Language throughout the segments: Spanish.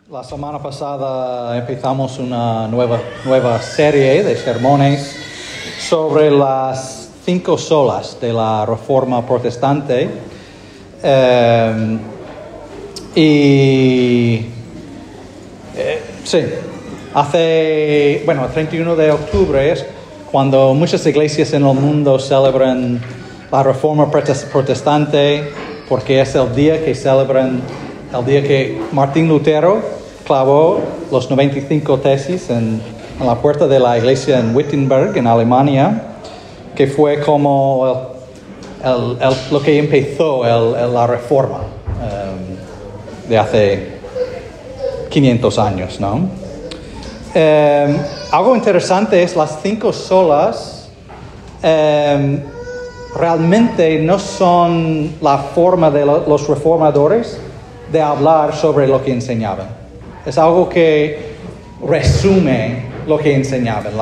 La semana pasada empezamos una nueva serie de sermones sobre las 5 solas de la Reforma Protestante. El 31 de octubre es cuando muchas iglesias en el mundo celebran la Reforma Protestante, porque es el día que celebran el día que Martín Lutero clavó los 95 tesis en la puerta de la iglesia en Wittenberg, en Alemania, que fue como lo que empezó la reforma de hace 500 años, ¿no? Algo interesante es las 5 solas realmente no son la forma de los reformadores de hablar sobre lo que enseñaban. Es algo que resume lo que enseñaban,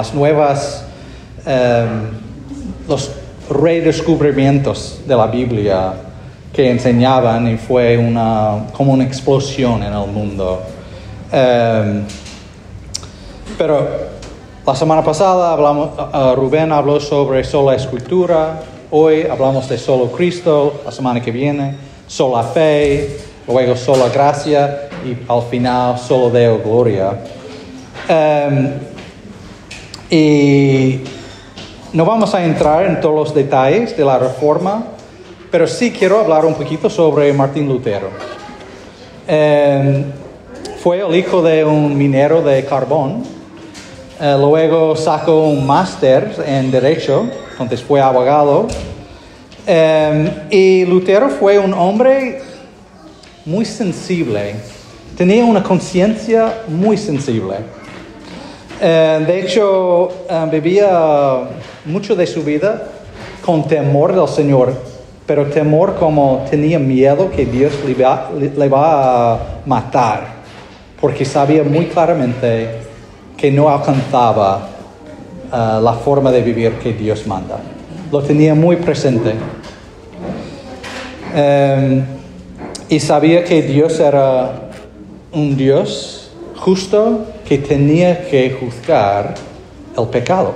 los redescubrimientos de la Biblia que enseñaban, y fue como una explosión en el mundo. Pero la semana pasada Rubén habló sobre sola escritura, hoy hablamos de solo Cristo, la semana que viene sola fe, luego sola gracia y al final solo Deo gloria. Y no vamos a entrar en todos los detalles de la reforma, pero sí quiero hablar un poquito sobre Martín Lutero. Fue el hijo de un minero de carbón, luego sacó un máster en Derecho, entonces fue abogado, y Lutero fue un hombre muy sensible, tenía una conciencia muy sensible. De hecho, vivía mucho de su vida con temor del Señor, pero temor como tenía miedo que Dios le va a matar, porque sabía muy claramente que no alcanzaba la forma de vivir que Dios manda. Lo tenía muy presente. Y sabía que Dios era un Dios justo que tenía que juzgar el pecado,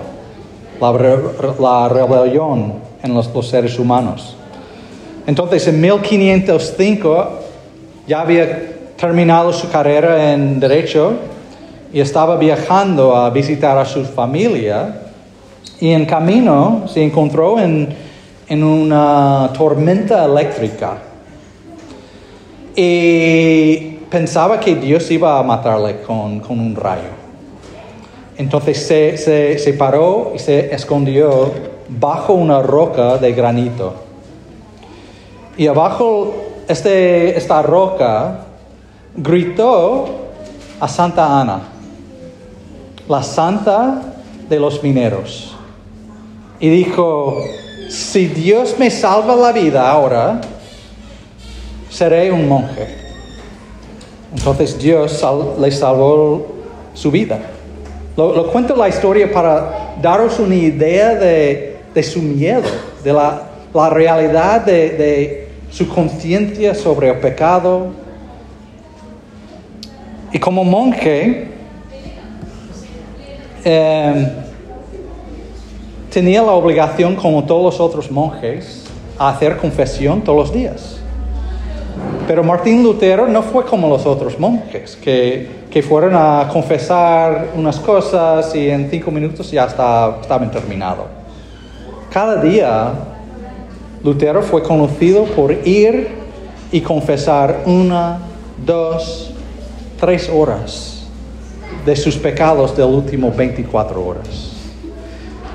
la rebelión en los seres humanos. Entonces, en 1505 ya había terminado su carrera en Derecho y estaba viajando a visitar a su familia, y en camino se encontró en una tormenta eléctrica. Y pensaba que Dios iba a matarle con un rayo. Entonces se paró y se escondió bajo una roca de granito. Y abajo esta roca gritó a Santa Ana, la santa de los mineros. Y dijo: si Dios me salva la vida ahora, seré un monje. Entonces Dios le salvó su vida. Lo cuento la historia para daros una idea de su miedo, de la realidad de su conciencia sobre el pecado. Y como monje, tenía la obligación, como todos los otros monjes, a hacer confesión todos los días. Pero Martín Lutero no fue como los otros monjes, que fueron a confesar unas cosas y en 5 minutos ya estaban terminados. Cada día, Lutero fue conocido por ir y confesar 1, 2, 3 horas de sus pecados del último 24 horas.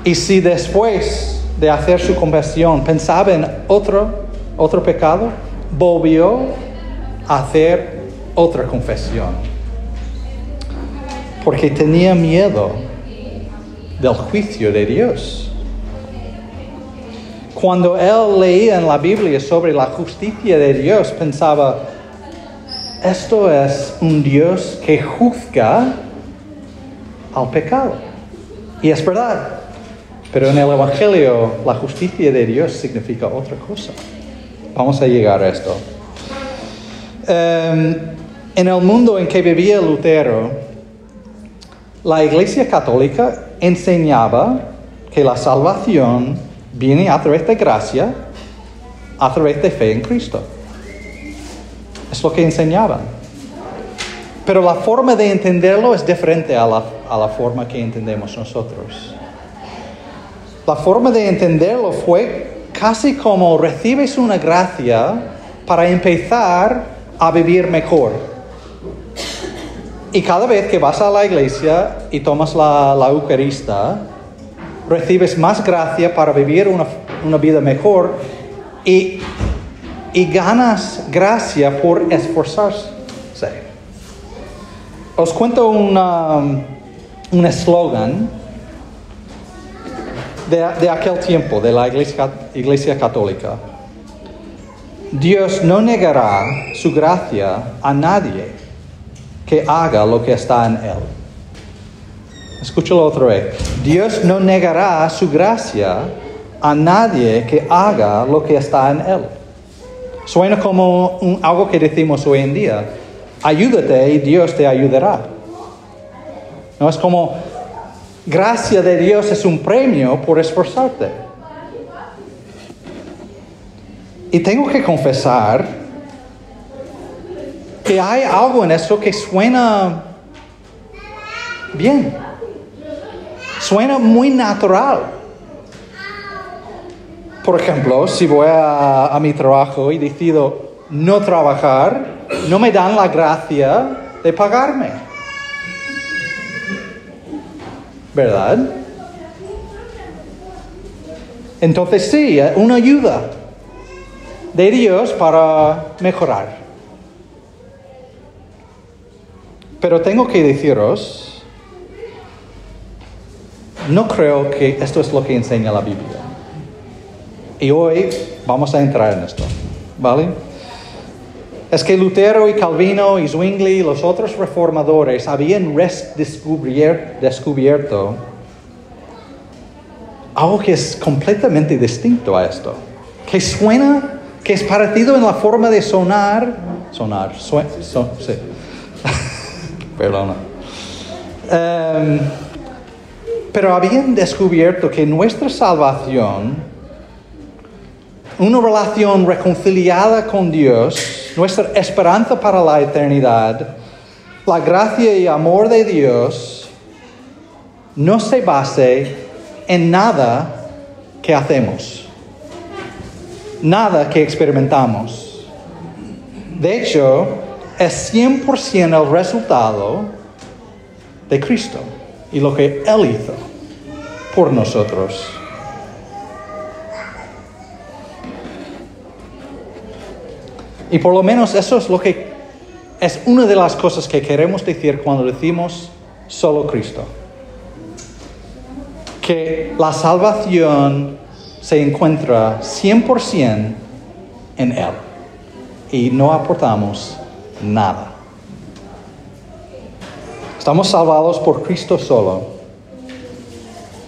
Y si después de hacer su confesión pensaba en otro pecado, volvió a hacer otra confesión, porque tenía miedo del juicio de Dios. Cuando él leía en la Biblia sobre la justicia de Dios, pensaba: esto es un Dios que juzga al pecado. Y es verdad, pero en el Evangelio la justicia de Dios significa otra cosa. Vamos a llegar a esto. En el mundo en que vivía Lutero, la Iglesia Católica enseñaba que la salvación viene a través de gracia, a través de fe en Cristo. Es lo que enseñaban. Pero la forma de entenderlo es diferente a la forma que entendemos nosotros. La forma de entenderlo fue casi como recibes una gracia para empezar a vivir mejor. Y cada vez que vas a la iglesia y tomas la Eucaristía, recibes más gracia para vivir una vida mejor y ganas gracia por esforzarse. Os cuento un eslogan de aquel tiempo, de la Iglesia Católica. Dios no negará su gracia a nadie que haga lo que está en él. Escúchalo otra vez. Dios no negará su gracia a nadie que haga lo que está en él. Suena como algo que decimos hoy en día. Ayúdate y Dios te ayudará. No es como gracia de Dios es un premio por esforzarte. Y tengo que confesar que hay algo en eso que suena bien. Suena muy natural. Por ejemplo, si voy a mi trabajo y decido no trabajar, no me dan la gracia de pagarme. ¿Verdad? Entonces sí, una ayuda de Dios para mejorar. Pero tengo que deciros, no creo que esto es lo que enseña la Biblia. Y hoy vamos a entrar en esto, ¿vale? Es que Lutero y Calvino y Zwingli y los otros reformadores habían descubierto algo que es completamente distinto a esto. Que suena, que es parecido en la forma de sonar, sí. Perdona. Pero habían descubierto que nuestra salvación, una relación reconciliada con Dios, nuestra esperanza para la eternidad, la gracia y amor de Dios, no se base en nada que hacemos, nada que experimentamos. De hecho, es 100% el resultado de Cristo y lo que Él hizo por nosotros. Y por lo menos eso es es una de las cosas que queremos decir cuando decimos solo Cristo. Que la salvación se encuentra 100% en Él. Y no aportamos nada. Estamos salvados por Cristo solo.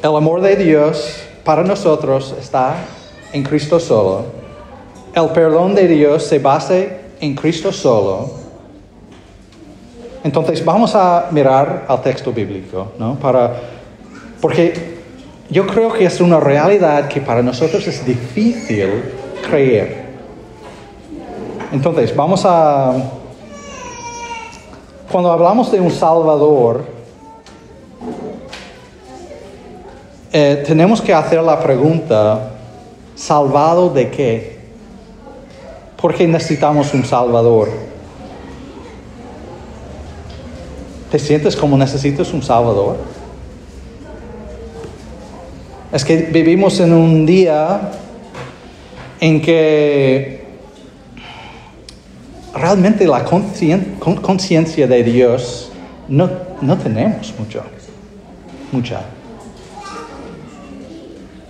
El amor de Dios para nosotros está en Cristo solo. El perdón de Dios se basa en Cristo solo. Entonces vamos a mirar al texto bíblico, ¿no? Porque yo creo que es una realidad que para nosotros es difícil creer. Entonces cuando hablamos de un Salvador, tenemos que hacer la pregunta, ¿salvado de qué? ¿Por qué necesitamos un Salvador? ¿Te sientes como necesitas un Salvador? Es que vivimos en un día en que realmente la conciencia de Dios no tenemos mucha.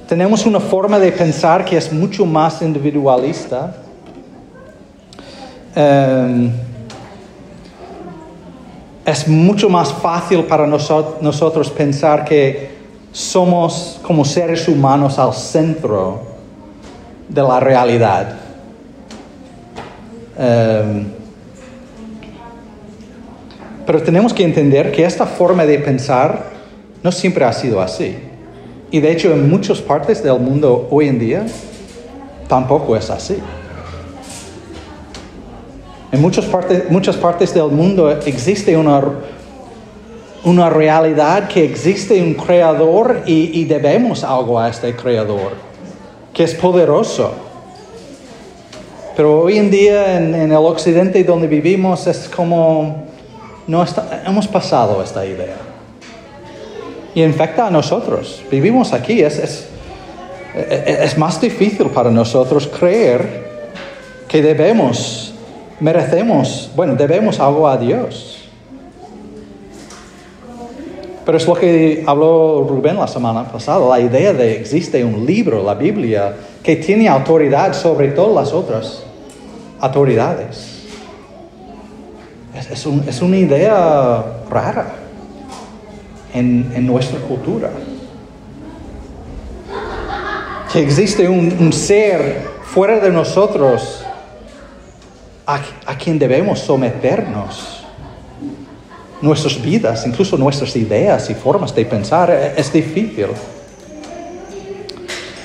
Tenemos una forma de pensar que es mucho más individualista. Es mucho más fácil para nosotros pensar que somos como seres humanos al centro de la realidad. Pero tenemos que entender que esta forma de pensar no siempre ha sido así. Y de hecho en muchas partes del mundo hoy en día tampoco es así. En muchas partes del mundo existe una realidad que existe un creador y debemos algo a este creador, que es poderoso. Pero hoy en día en el occidente donde vivimos es como hemos pasado esta idea. Y infecta a nosotros. Vivimos aquí. Es más difícil para nosotros creer que debemos algo a Dios. Pero es lo que habló Rubén la semana pasada, la idea de existe un libro, la Biblia, que tiene autoridad sobre todas las otras autoridades. Es una idea rara en nuestra cultura. Que existe un ser fuera de nosotros a quien debemos someternos. Nuestras vidas, incluso nuestras ideas y formas de pensar, es difícil.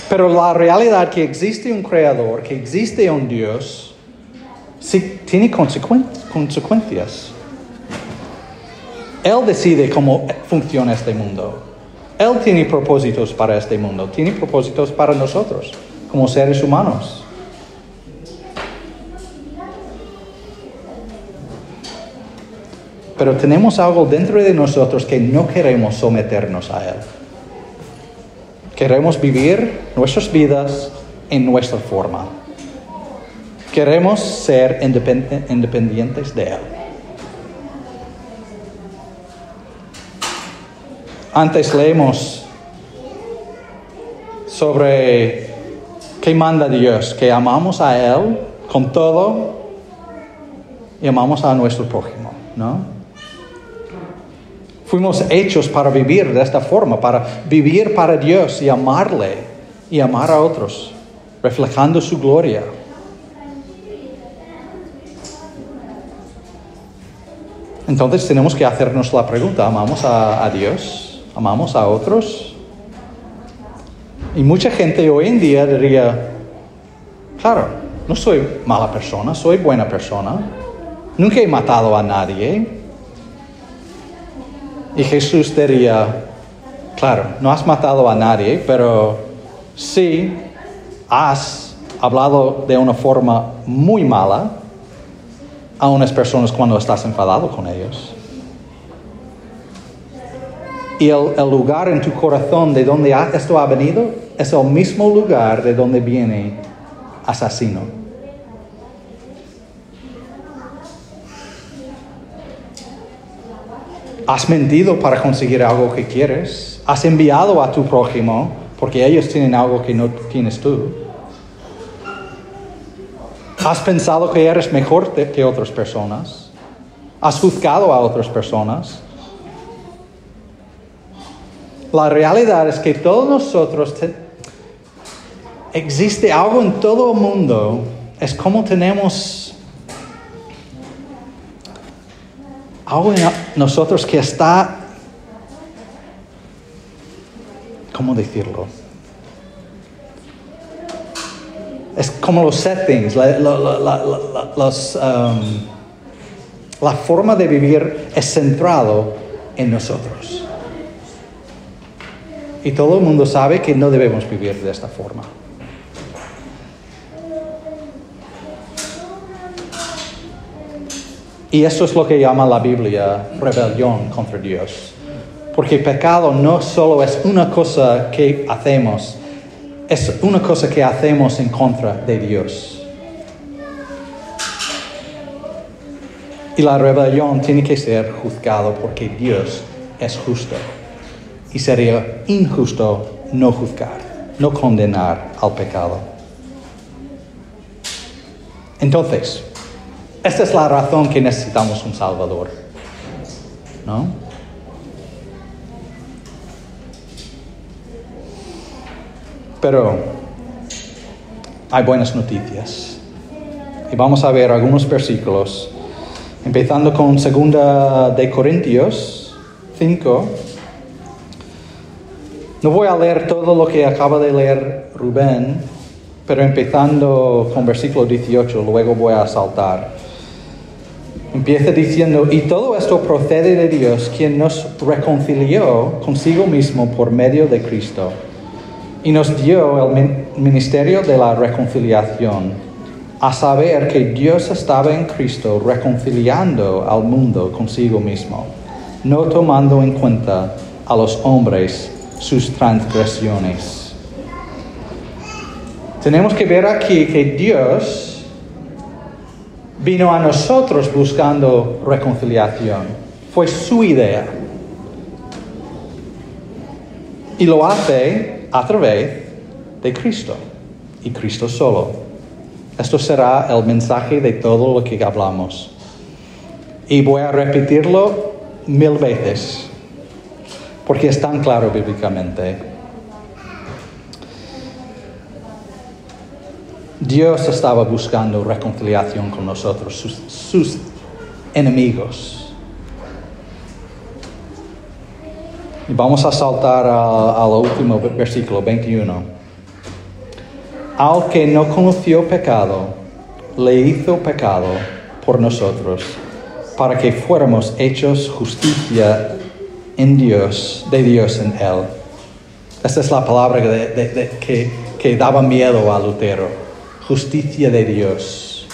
Pero la realidad que existe un creador, que existe un Dios, sí tiene consecuencias. Él decide cómo funciona este mundo. Él tiene propósitos para este mundo, tiene propósitos para nosotros, como seres humanos. Pero tenemos algo dentro de nosotros que no queremos someternos a Él. Queremos vivir nuestras vidas en nuestra forma. Queremos ser independientes de Él. Antes leemos sobre qué manda Dios, que amamos a Él con todo y amamos a nuestro prójimo, ¿no? Fuimos hechos para vivir de esta forma, para vivir para Dios y amarle y amar a otros, reflejando su gloria. Entonces tenemos que hacernos la pregunta, ¿amamos a Dios? ¿Amamos a otros? Y mucha gente hoy en día diría, claro, no soy mala persona, soy buena persona. Nunca he matado a nadie. Y Jesús diría, claro, no has matado a nadie, pero sí has hablado de una forma muy mala a unas personas cuando estás enfadado con ellos. Y el lugar en tu corazón de donde esto ha venido es el mismo lugar de donde viene asesino. Has mentido para conseguir algo que quieres. Has enviado a tu prójimo porque ellos tienen algo que no tienes tú. Has pensado que eres mejor que otras personas. Has juzgado a otras personas. La realidad es que todos nosotros existe algo en todo el mundo. Es como tenemos algo en nosotros que está, ¿cómo decirlo? Es como los settings, la forma de vivir es centrado en nosotros. Y todo el mundo sabe que no debemos vivir de esta forma. Y eso es lo que llama la Biblia rebelión contra Dios. Porque pecado no solo es una cosa que hacemos, es una cosa que hacemos en contra de Dios. Y la rebelión tiene que ser juzgado porque Dios es justo. Y sería injusto no juzgar, no condenar al pecado. Entonces, esta es la razón que necesitamos un Salvador, ¿no? Pero hay buenas noticias. Y vamos a ver algunos versículos Empezando con 2 de Corintios 5. No voy a leer todo lo que acaba de leer Rubén, pero empezando con versículo 18, luego voy a saltar. Empieza diciendo, y todo esto procede de Dios, quien nos reconcilió consigo mismo por medio de Cristo, y nos dio el ministerio de la reconciliación, a saber que Dios estaba en Cristo reconciliando al mundo consigo mismo, no tomando en cuenta a los hombres sus transgresiones. Tenemos que ver aquí que Dios vino a nosotros buscando reconciliación. Fue su idea. Y lo hace a través de Cristo. Y Cristo solo. Esto será el mensaje de todo lo que hablamos. Y voy a repetirlo 1000 veces. Porque es tan claro bíblicamente. Dios estaba buscando reconciliación con nosotros, sus enemigos. Y vamos a saltar al último versículo, 21. Al que no conoció pecado, le hizo pecado por nosotros, para que fuéramos hechos justicia en Dios, de Dios en Él. Esta es la palabra que daba miedo a Lutero. Justicia de Dios.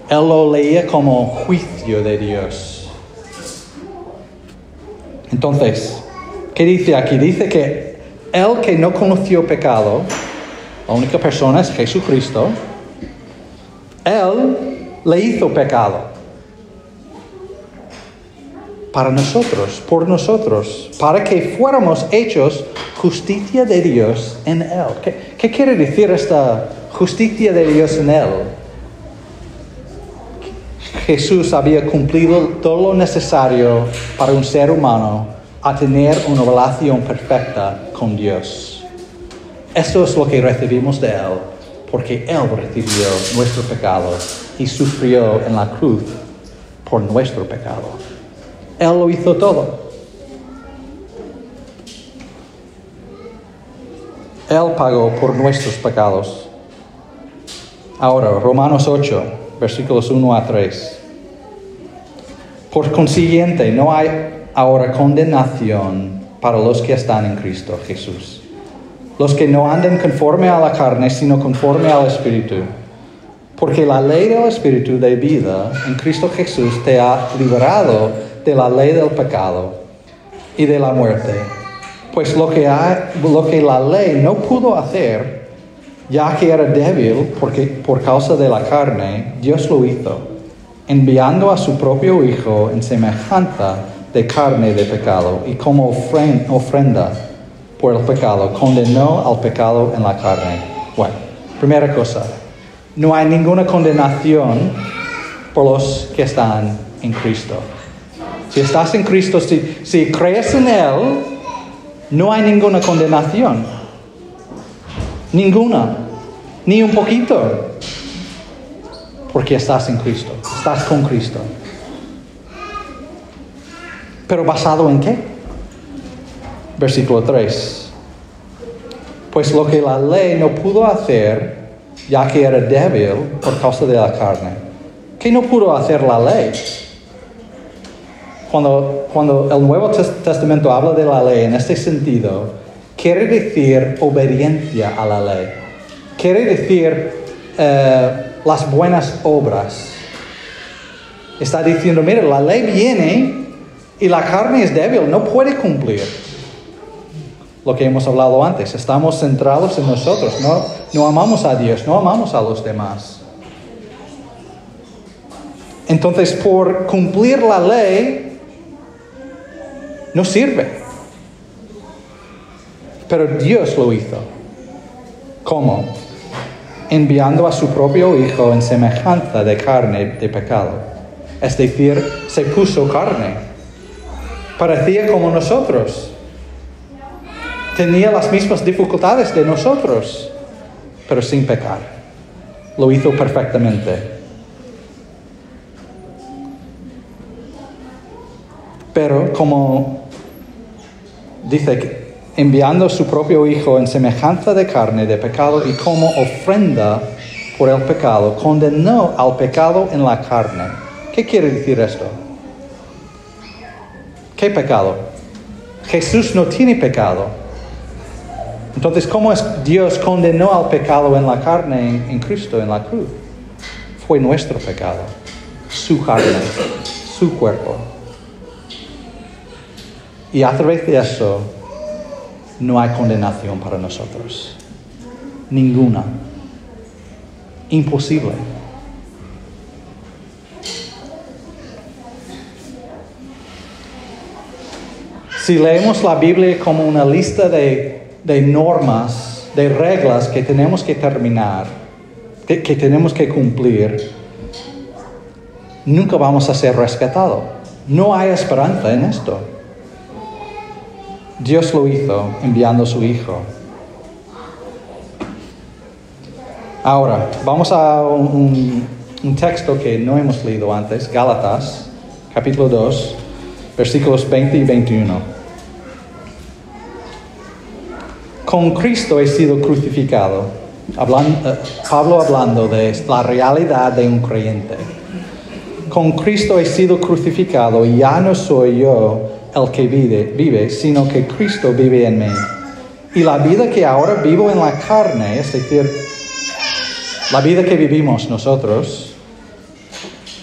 Él lo leía como juicio de Dios. Entonces, ¿qué dice aquí? Dice que Él que no conoció pecado, la única persona es Jesucristo, Él le hizo pecado. Para nosotros, por nosotros, para que fuéramos hechos justicia de Dios en Él. ¿Qué quiere decir esta justicia de Dios en Él? Jesús había cumplido todo lo necesario para un ser humano a tener una relación perfecta con Dios. Esto es lo que recibimos de Él, porque Él recibió nuestro pecado y sufrió en la cruz por nuestro pecado. Él lo hizo todo. Él pagó por nuestros pecados. Ahora, Romanos 8, versículos 1 a 3. Por consiguiente, no hay ahora condenación para los que están en Cristo Jesús. Los que no andan conforme a la carne, sino conforme al Espíritu. Porque la ley del Espíritu de vida en Cristo Jesús te ha liberado de la ley del pecado y de la muerte. Pues lo que la ley no pudo hacer, ya que era débil por causa de la carne, Dios lo hizo, enviando a su propio Hijo en semejanza de carne de pecado, y como ofrenda por el pecado, condenó al pecado en la carne. Bueno, primera cosa, no hay ninguna condenación por los que están en Cristo. Si estás en Cristo, si crees en Él, no hay ninguna condenación. Ninguna. Ni un poquito. Porque estás en Cristo. Estás con Cristo. ¿Pero basado en qué? Versículo 3. Pues lo que la ley no pudo hacer, ya que era débil por causa de la carne. ¿Qué no pudo hacer la ley? Cuando el Nuevo Testamento habla de la ley en este sentido, quiere decir obediencia a la ley. Quiere decir las buenas obras. Está diciendo, mira, la ley viene y la carne es débil, no puede cumplir. Lo que hemos hablado antes, estamos centrados en nosotros, no amamos a Dios, no amamos a los demás. Entonces, por cumplir la ley, no sirve. Pero Dios lo hizo. ¿Cómo? Enviando a su propio Hijo en semejanza de carne de pecado. Es decir, se puso carne. Parecía como nosotros. Tenía las mismas dificultades de nosotros, pero sin pecar. Lo hizo perfectamente. Pero como dice que enviando su propio Hijo en semejanza de carne, de pecado, y como ofrenda por el pecado, condenó al pecado en la carne. ¿Qué quiere decir esto? ¿Qué pecado? Jesús no tiene pecado. Entonces, ¿cómo es Dios condenó al pecado en la carne en Cristo, en la cruz? Fue nuestro pecado, su carne, su cuerpo. Y a través de eso, no hay condenación para nosotros. Ninguna. Imposible. Si leemos la Biblia como una lista de normas, de reglas que tenemos que terminar, que tenemos que cumplir, nunca vamos a ser rescatados. No hay esperanza en esto. Dios lo hizo enviando a su Hijo. Ahora, vamos a un texto que no hemos leído antes, Gálatas, capítulo 2, versículos 20 y 21. Con Cristo he sido crucificado. Pablo hablando de la realidad de un creyente. Con Cristo he sido crucificado y ya no soy yo el que vive, sino que Cristo vive en mí. Y la vida que ahora vivo en la carne, es decir, la vida que vivimos nosotros,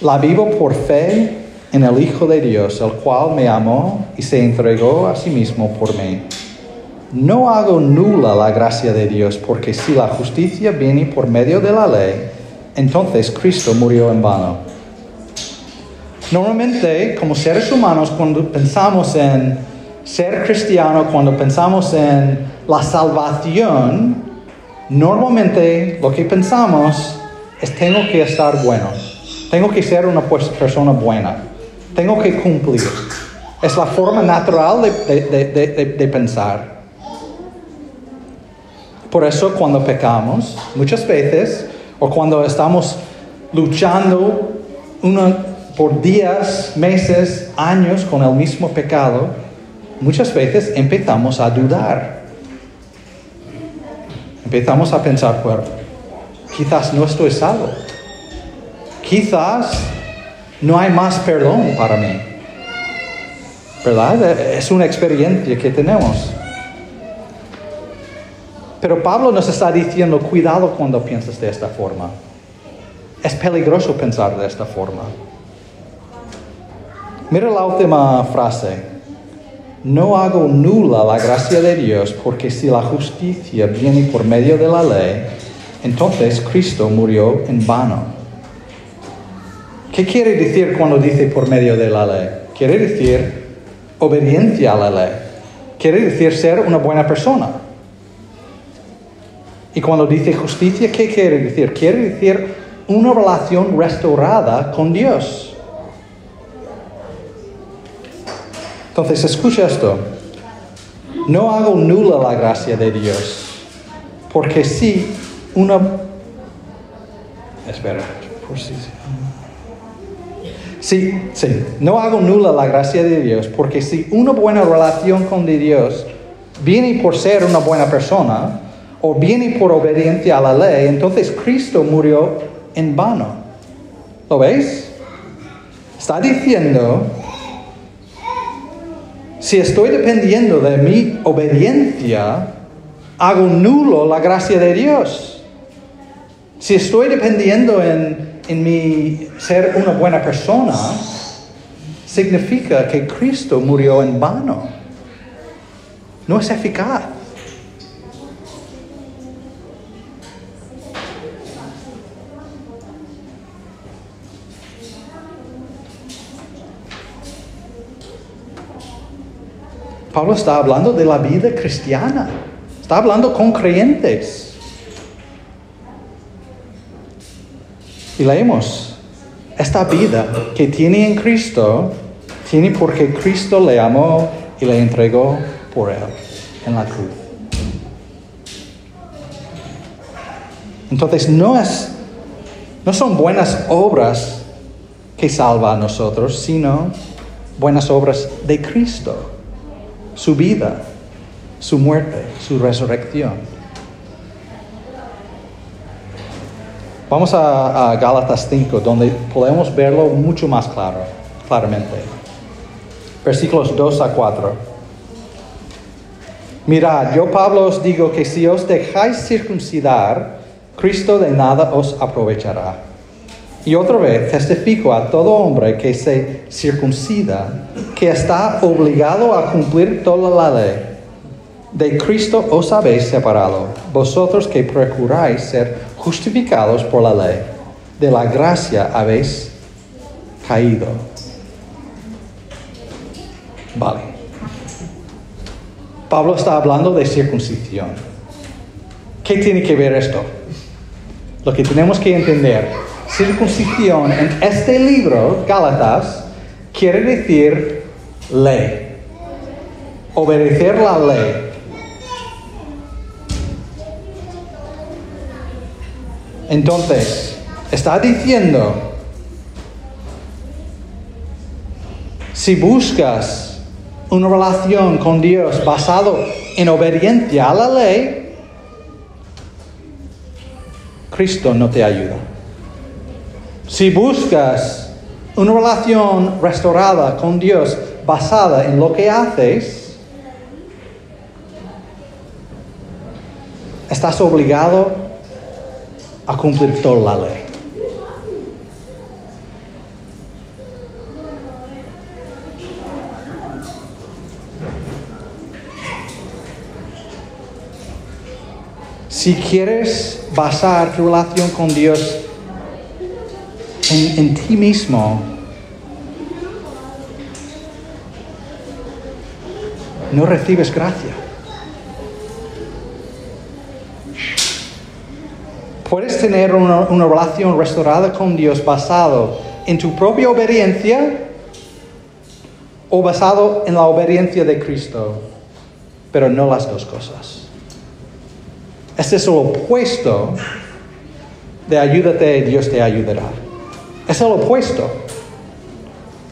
la vivo por fe en el Hijo de Dios, el cual me amó y se entregó a sí mismo por mí. No hago nula la gracia de Dios, porque si la justicia viene por medio de la ley, entonces Cristo murió en vano. Normalmente, como seres humanos, cuando pensamos en ser cristiano, cuando pensamos en la salvación, normalmente lo que pensamos es tengo que estar bueno, tengo que ser una persona buena, tengo que cumplir. Es la forma natural de pensar. Por eso cuando pecamos, muchas veces, o cuando estamos luchando por días, meses, años con el mismo pecado, muchas veces empezamos a dudar. Empezamos a pensar, bueno, quizás no estoy salvo. Quizás no hay más perdón para mí. ¿Verdad? Es una experiencia que tenemos. Pero Pablo nos está diciendo, cuidado cuando piensas de esta forma. Es peligroso pensar de esta forma. Mira la última frase. No hago nula la gracia de Dios, porque si la justicia viene por medio de la ley, entonces Cristo murió en vano. ¿Qué quiere decir cuando dice por medio de la ley? Quiere decir obediencia a la ley. Quiere decir ser una buena persona. Y cuando dice justicia, ¿qué quiere decir? Quiere decir una relación restaurada con Dios. Entonces, escucha esto. No hago nula la gracia de Dios, porque si una... Espera, por si... Sí, no hago nula la gracia de Dios, porque si una buena relación con Dios viene por ser una buena persona, o viene por obediencia a la ley, entonces Cristo murió en vano. ¿Lo veis? Está diciendo, si estoy dependiendo de mi obediencia, hago nulo la gracia de Dios. Si estoy dependiendo en mi ser una buena persona, significa que Cristo murió en vano. No es eficaz. Pablo está hablando de la vida cristiana. Está hablando con creyentes. Y leemos, esta vida que tiene en Cristo, tiene porque Cristo le amó y le entregó por él en la cruz. Entonces no son buenas obras que salvan a nosotros, sino buenas obras de Cristo, su vida, su muerte, su resurrección. Vamos a Gálatas 5, donde podemos verlo mucho más claramente. Versículos 2 a 4. Mirad, yo Pablo os digo que si os dejáis circuncidar, Cristo de nada os aprovechará. Y otra vez testifico a todo hombre que se circuncida, que está obligado a cumplir toda la ley. De Cristo os habéis separado, vosotros que procuráis ser justificados por la ley. De la gracia habéis caído. Vale. Pablo está hablando de circuncisión. ¿Qué tiene que ver esto? Lo que tenemos que entender, circuncisión en este libro, Gálatas, quiere decir ley. Obedecer la ley. Entonces, está diciendo, si buscas una relación con Dios basado en obediencia a la ley, Cristo no te ayuda. Si buscas una relación restaurada con Dios basada en lo que haces, estás obligado a cumplir toda la ley. Si quieres basar tu relación con Dios en ti mismo, no recibes gracia. Puedes tener una relación restaurada con Dios basado en tu propia obediencia o basado en la obediencia de Cristo, pero no las dos cosas. Este es el opuesto de ayúdate, Dios te ayudará. Es el opuesto.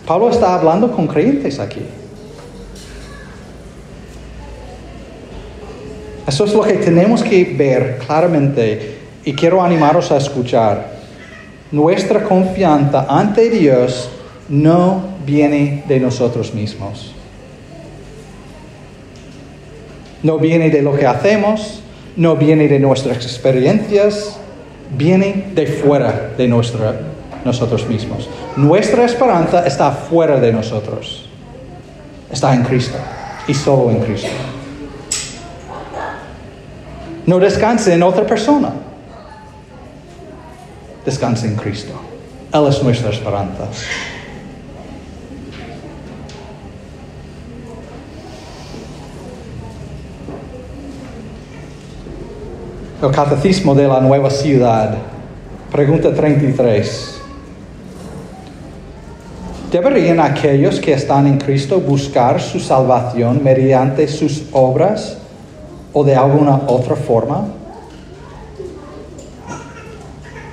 Pablo está hablando con creyentes aquí. Eso es lo que tenemos que ver claramente. Y quiero animaros a escuchar. Nuestra confianza ante Dios no viene de nosotros mismos. No viene de lo que hacemos, no viene de nuestras experiencias, viene de fuera de nosotros mismos. Nuestra esperanza está fuera de nosotros. Está en Cristo y solo en Cristo. No descanse en otra persona. Descansa en Cristo. Él es nuestra esperanza. El Catecismo de la Nueva Ciudad, pregunta 33. ¿Deberían aquellos que están en Cristo buscar su salvación mediante sus obras o de alguna otra forma?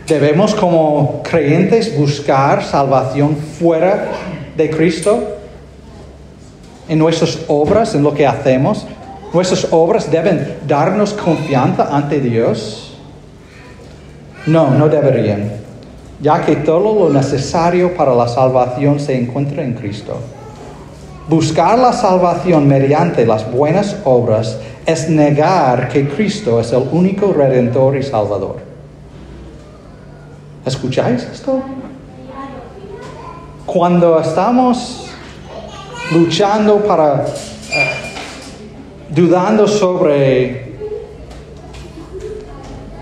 ¿Debemos como creyentes buscar salvación fuera de Cristo? ¿En nuestras obras, en lo que hacemos? ¿Nuestras obras deben darnos confianza ante Dios? No, no deberían, ya que todo lo necesario para la salvación se encuentra en Cristo. Buscar la salvación mediante las buenas obras es negar que Cristo es el único Redentor y Salvador. ¿Escucháis esto? Cuando estamos luchando dudando sobre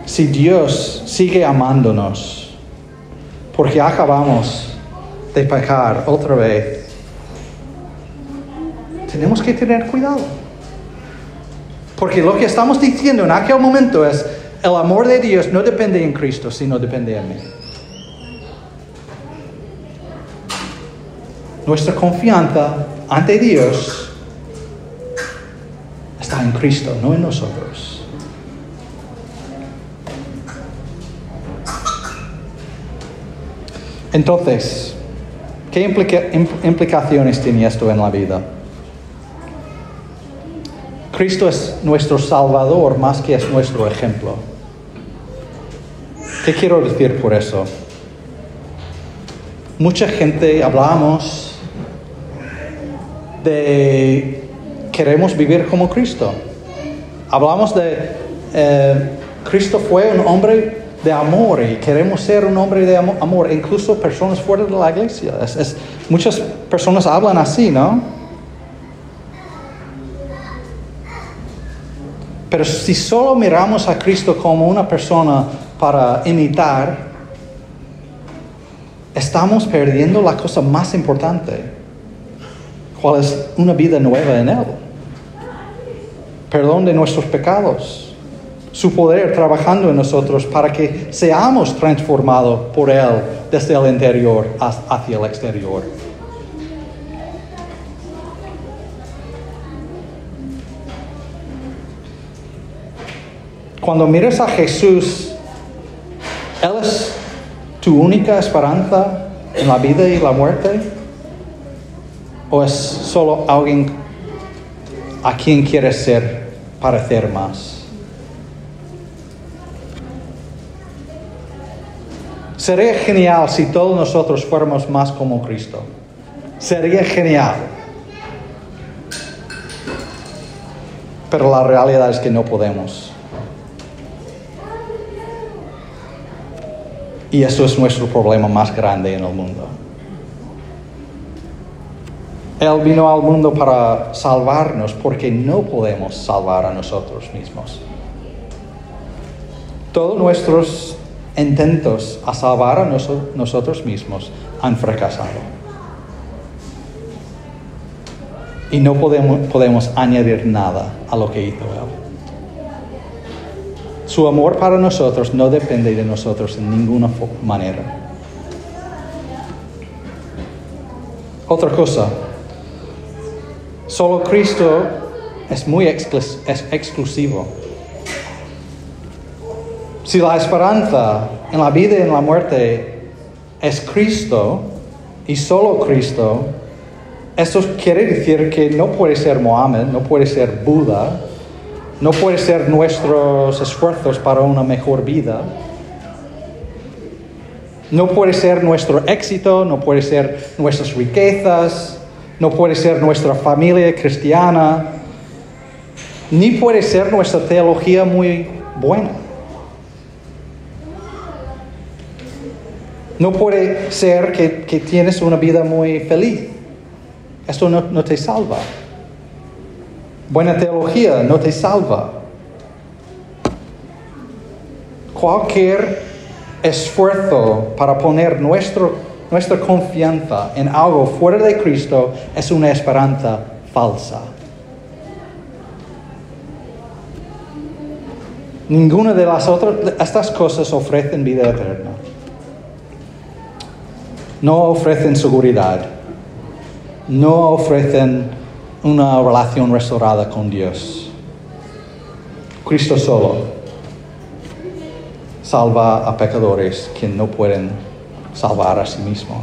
si Dios sigue amándonos, porque acabamos de pecar otra vez, tenemos que tener cuidado. Porque lo que estamos diciendo en aquel momento es, el amor de Dios no depende en Cristo, sino depende en mí. Nuestra confianza ante Dios está en Cristo, no en nosotros. Entonces, ¿Qué implicaciones tiene esto en la vida? Cristo es nuestro Salvador más que es nuestro ejemplo. ¿Qué quiero decir por eso? Mucha gente hablamos de queremos vivir como Cristo. Hablamos de Cristo fue un hombre de amor y queremos ser un hombre de amor, incluso personas fuera de la iglesia. Muchas personas hablan así, ¿no? Pero si solo miramos a Cristo como una persona para imitar, estamos perdiendo la cosa más importante. ¿Cuál es una vida nueva en Él? Perdón de nuestros pecados. Su poder trabajando en nosotros para que seamos transformados por Él desde el interior hacia el exterior. Cuando miras a Jesús, ¿Él es tu única esperanza en la vida y la muerte? ¿O es solo alguien a quien quieres parecer más? Sería genial si todos nosotros fuéramos más como Cristo. Sería genial. Pero la realidad es que no podemos. Y eso es nuestro problema más grande en el mundo. Él vino al mundo para salvarnos porque no podemos salvar a nosotros mismos. Todos nuestros intentos a salvar a nosotros mismos han fracasado. Y no podemos añadir nada a lo que hizo Él. Su amor para nosotros no depende de nosotros en ninguna manera. Otra cosa, solo Cristo es muy exclusivo. Si la esperanza en la vida y en la muerte es Cristo y solo Cristo, esto quiere decir que no puede ser Mohammed, no puede ser Buda, no puede ser nuestros esfuerzos para una mejor vida. No puede ser nuestro éxito, no puede ser nuestras riquezas, no puede ser nuestra familia cristiana, ni puede ser nuestra teología muy buena. No puede ser que tienes una vida muy feliz. Esto no te salva. Buena teología no te salva. Cualquier esfuerzo para poner nuestra confianza en algo fuera de Cristo es una esperanza falsa. Ninguna de estas cosas ofrecen vida eterna. No ofrecen seguridad. No ofrecen una relación restaurada con Dios. Cristo solo salva a pecadores que no pueden salvar a sí mismos.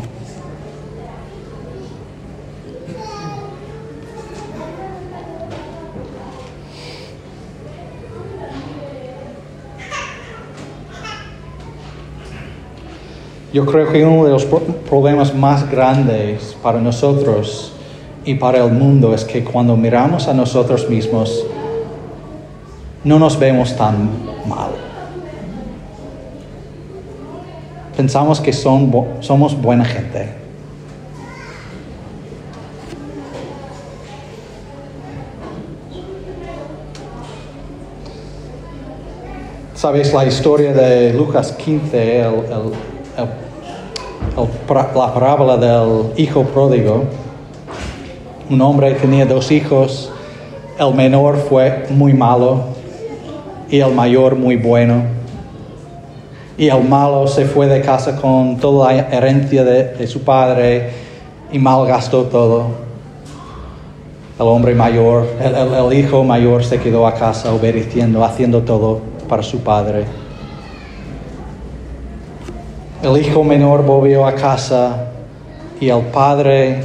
Yo creo que uno de los problemas más grandes para nosotros y para el mundo es que cuando miramos a nosotros mismos no nos vemos tan mal. Pensamos que somos buena gente. ¿Sabes la historia de Lucas 15, la parábola del hijo pródigo? Un hombre tenía 2 hijos, el menor fue muy malo y el mayor muy bueno. Y el malo se fue de casa con toda la herencia de su padre y malgastó todo. El hombre mayor, el hijo mayor se quedó a casa obedeciendo, haciendo todo para su padre. El hijo menor volvió a casa Y el padre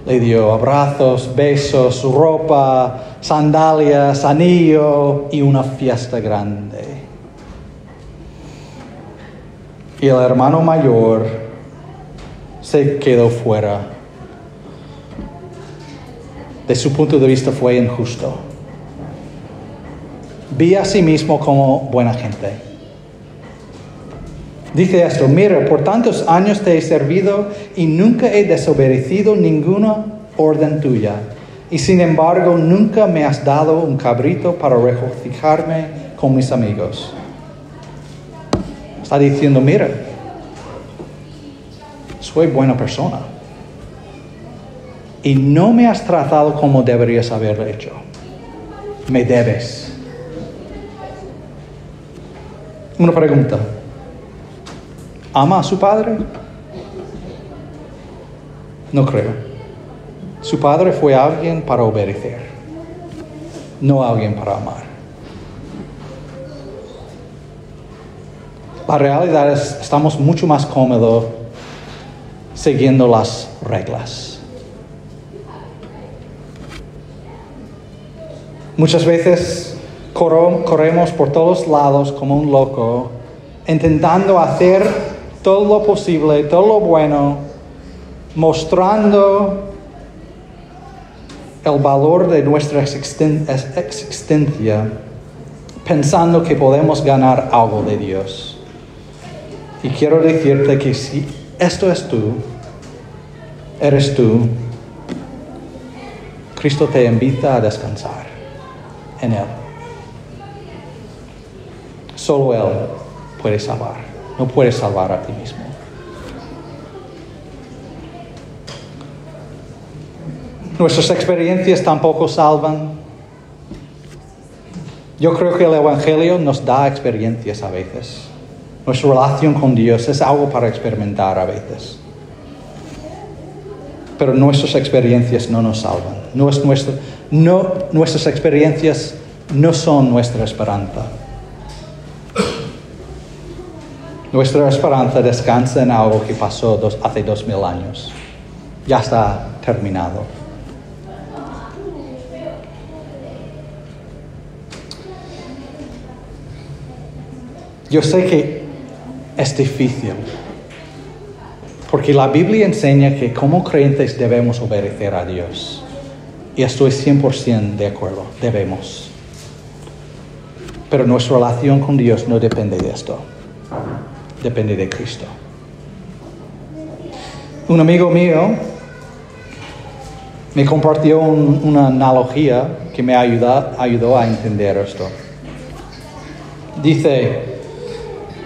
le dio abrazos, besos, ropa, sandalias, anillo y una fiesta grande. Y el hermano mayor se quedó fuera. De su punto de vista fue injusto. Vi a sí mismo como buena gente. Dice esto: mira, por tantos años te he servido y nunca he desobedecido ninguna orden tuya. Y sin embargo, nunca me has dado un cabrito para regocijarme con mis amigos. Está diciendo, mira, soy buena persona. Y no me has tratado como deberías haberlo hecho. Me debes. Una pregunta. ¿Ama a su padre? No creo. Su padre fue alguien para obedecer, no alguien para amar. La realidad es, estamos mucho más cómodos siguiendo las reglas. Muchas veces corremos por todos lados como un loco, intentando hacer todo lo posible, todo lo bueno, mostrando el valor de nuestra existencia, pensando que podemos ganar algo de Dios. Y quiero decirte que si esto es tú, eres tú, Cristo te invita a descansar en Él. Solo Él puede salvar. No puedes salvar a ti mismo. Nuestras experiencias tampoco salvan. Yo creo que el Evangelio nos da experiencias a veces. Nuestra relación con Dios es algo para experimentar a veces. Pero nuestras experiencias no nos salvan. Nuestras experiencias no son nuestra esperanza. Nuestra esperanza descansa en algo que pasó hace 2000 años. Ya está terminado. Yo sé que es difícil, porque la Biblia enseña que como creyentes debemos obedecer a Dios. Y estoy 100% de acuerdo, debemos. Pero nuestra relación con Dios no depende de esto. Depende de Cristo. Un amigo mío me compartió una analogía que me ayudó a entender esto. Dice,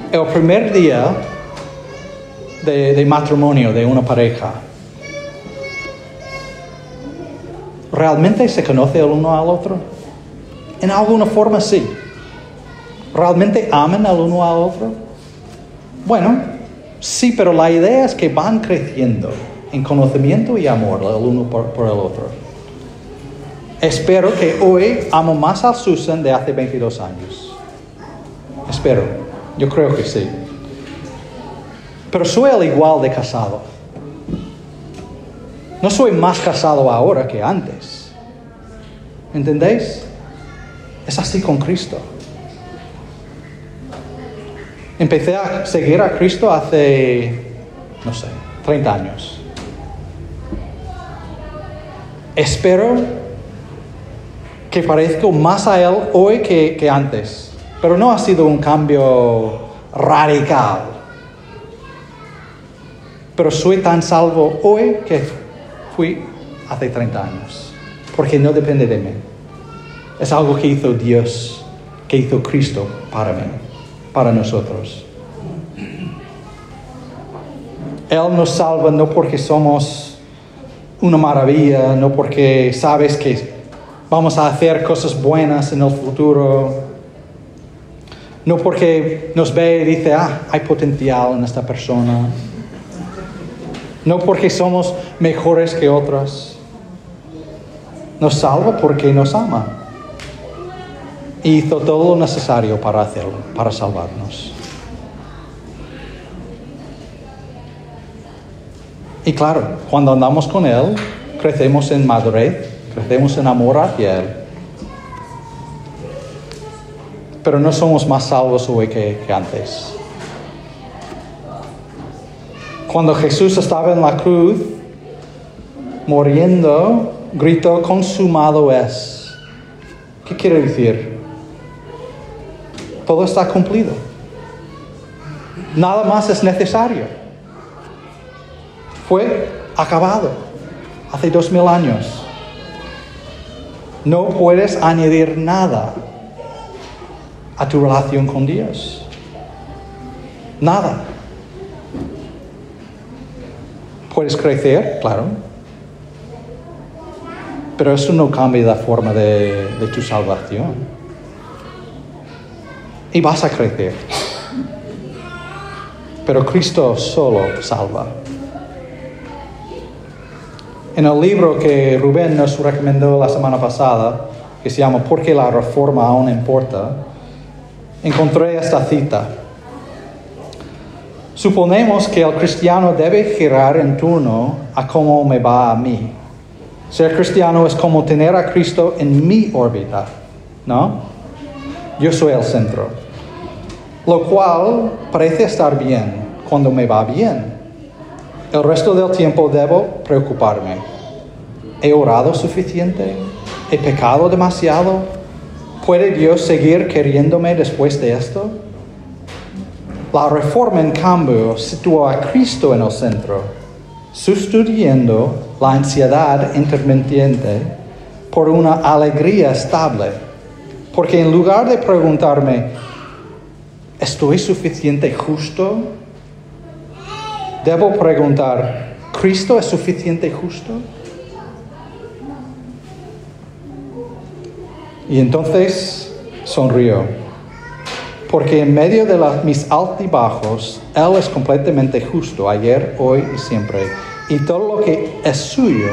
el primer día de matrimonio de una pareja, ¿realmente se conoce el uno al otro? En alguna forma sí. ¿Realmente aman el uno al otro? Bueno, sí, pero la idea es que van creciendo en conocimiento y amor el uno por el otro. Espero que hoy amo más a Susan de hace 22 años. Espero, yo creo que sí. Pero soy al igual de casado. No soy más casado ahora que antes. ¿Entendéis? Es así con Cristo. Empecé a seguir a Cristo hace, 30 años. Espero que parezco más a Él hoy que antes. Pero no ha sido un cambio radical. Pero soy tan salvo hoy que fui hace 30 años. Porque no depende de mí. Es algo que hizo Dios, que hizo Cristo para mí. Para nosotros. Él nos salva no porque somos una maravilla, no porque sabes que vamos a hacer cosas buenas en el futuro, no porque nos ve y dice, hay potencial en esta persona, no porque somos mejores que otras. Nos salva porque nos ama. Hizo todo lo necesario para hacerlo, para salvarnos. Y claro, cuando andamos con Él, crecemos en madurez, crecemos en amor hacia Él. Pero no somos más salvos hoy que antes. Cuando Jesús estaba en la cruz, muriendo, gritó, consumado es. ¿Qué quiere decir? Todo está cumplido. Nada más es necesario. Fue acabado hace 2000 años. No puedes añadir nada a tu relación con Dios. Nada. Puedes crecer, claro. Pero eso no cambia la forma de tu salvación. Y vas a crecer. Pero Cristo solo salva. En el libro que Rubén nos recomendó la semana pasada, que se llama ¿Por qué la reforma aún importa?, encontré esta cita. Suponemos que el cristiano debe girar en torno a cómo me va a mí. Ser cristiano es como tener a Cristo en mi órbita, ¿no? Yo soy el centro. Lo cual parece estar bien cuando me va bien. El resto del tiempo debo preocuparme. ¿He orado suficiente? ¿He pecado demasiado? ¿Puede Dios seguir queriéndome después de esto? La reforma, en cambio, sitúa a Cristo en el centro, sustituyendo la ansiedad intermitente por una alegría estable. Porque en lugar de preguntarme, ¿estoy suficiente justo?, debo preguntar, ¿Cristo es suficiente justo? Y entonces sonrió, porque en medio de mis altibajos, Él es completamente justo, ayer, hoy y siempre. Y todo lo que es suyo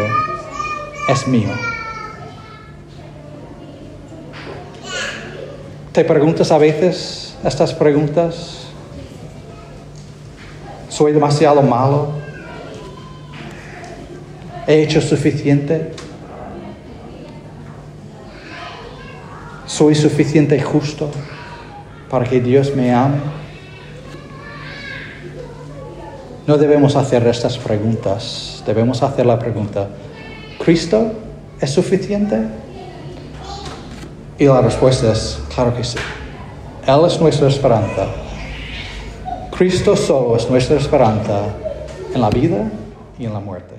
es mío. ¿Te preguntas a veces estas preguntas? ¿Soy demasiado malo? ¿He hecho suficiente? ¿Soy suficiente justo para que Dios me ame? No debemos hacer estas preguntas. Debemos hacer la pregunta, ¿Cristo es suficiente? Y la respuesta es, claro que sí. Él es nuestra esperanza. Cristo solo es nuestra esperanza en la vida y en la muerte.